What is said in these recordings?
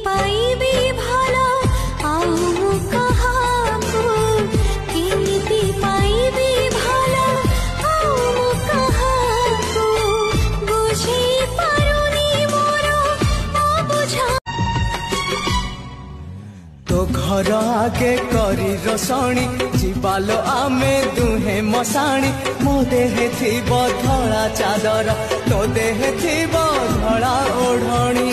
पाइबी भला आउ कहाकू केमिति पाइबी भला आउ कहाकू बुझी पारुनी मोर अबुझा तो घर आगे करी रसणी जीवालो आमे दुहे मसाणी मो देहे थिब धड़ा चादर तो देहे थिब धड़ा ओढ़णी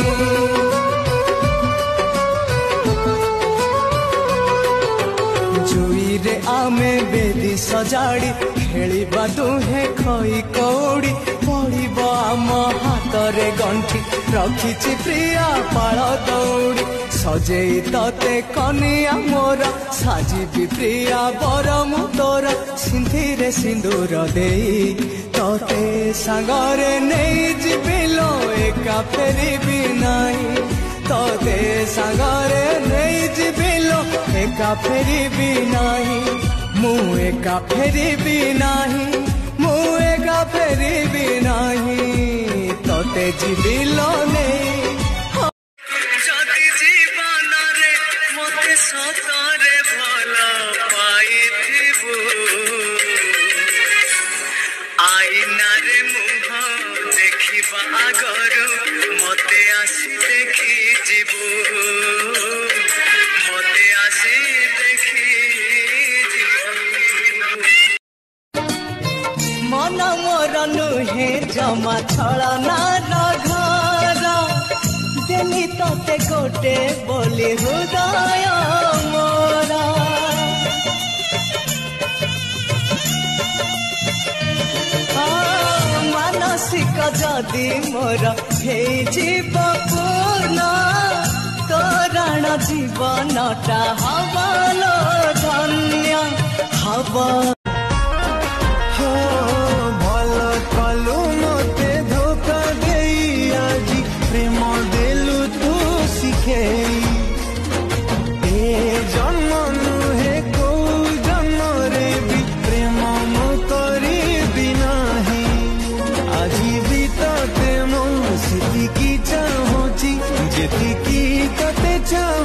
जुई रे आमे बेदी सजाड़ी खेलिबा दुहे खई कौड़ी पड़िब आम हाथ रे गंठी रखिछि प्रिया पाळ दौड़ी सजेई तते कनिया मोर साजिबी प्रिया बर मु तोर सिंधीरे सिंदूर देई तते सांगरे नेई जिबिलो एका फेरिबी नाही तते सांगरे नेई जिबिलो एका फेरिबी नाही मु एका फेरिबी नाही मु एका फेरिबी नाही तते जिबिलो नेई सतरे भला पाइथिबु आईना रे मुह देखिबा आगरु मते आसी देखी जिबु मते आसी देखी जिबु मन मोर नुहे जमा छलना घर देली तते गोटे बोली हृदय मोरा मानसिक जदि मोर हेजिब पूर्ण तोरण जीवनटा हवालो धन्य हवा भल कलु मते धोखा देई आजी प्रेम देलु तू शिखेई ए जन्म नुहे को जन्म रे भी प्रेम मु करी बिनाही आजी भी तते मो सेतिकी चाहूची जेतिकी तते चाह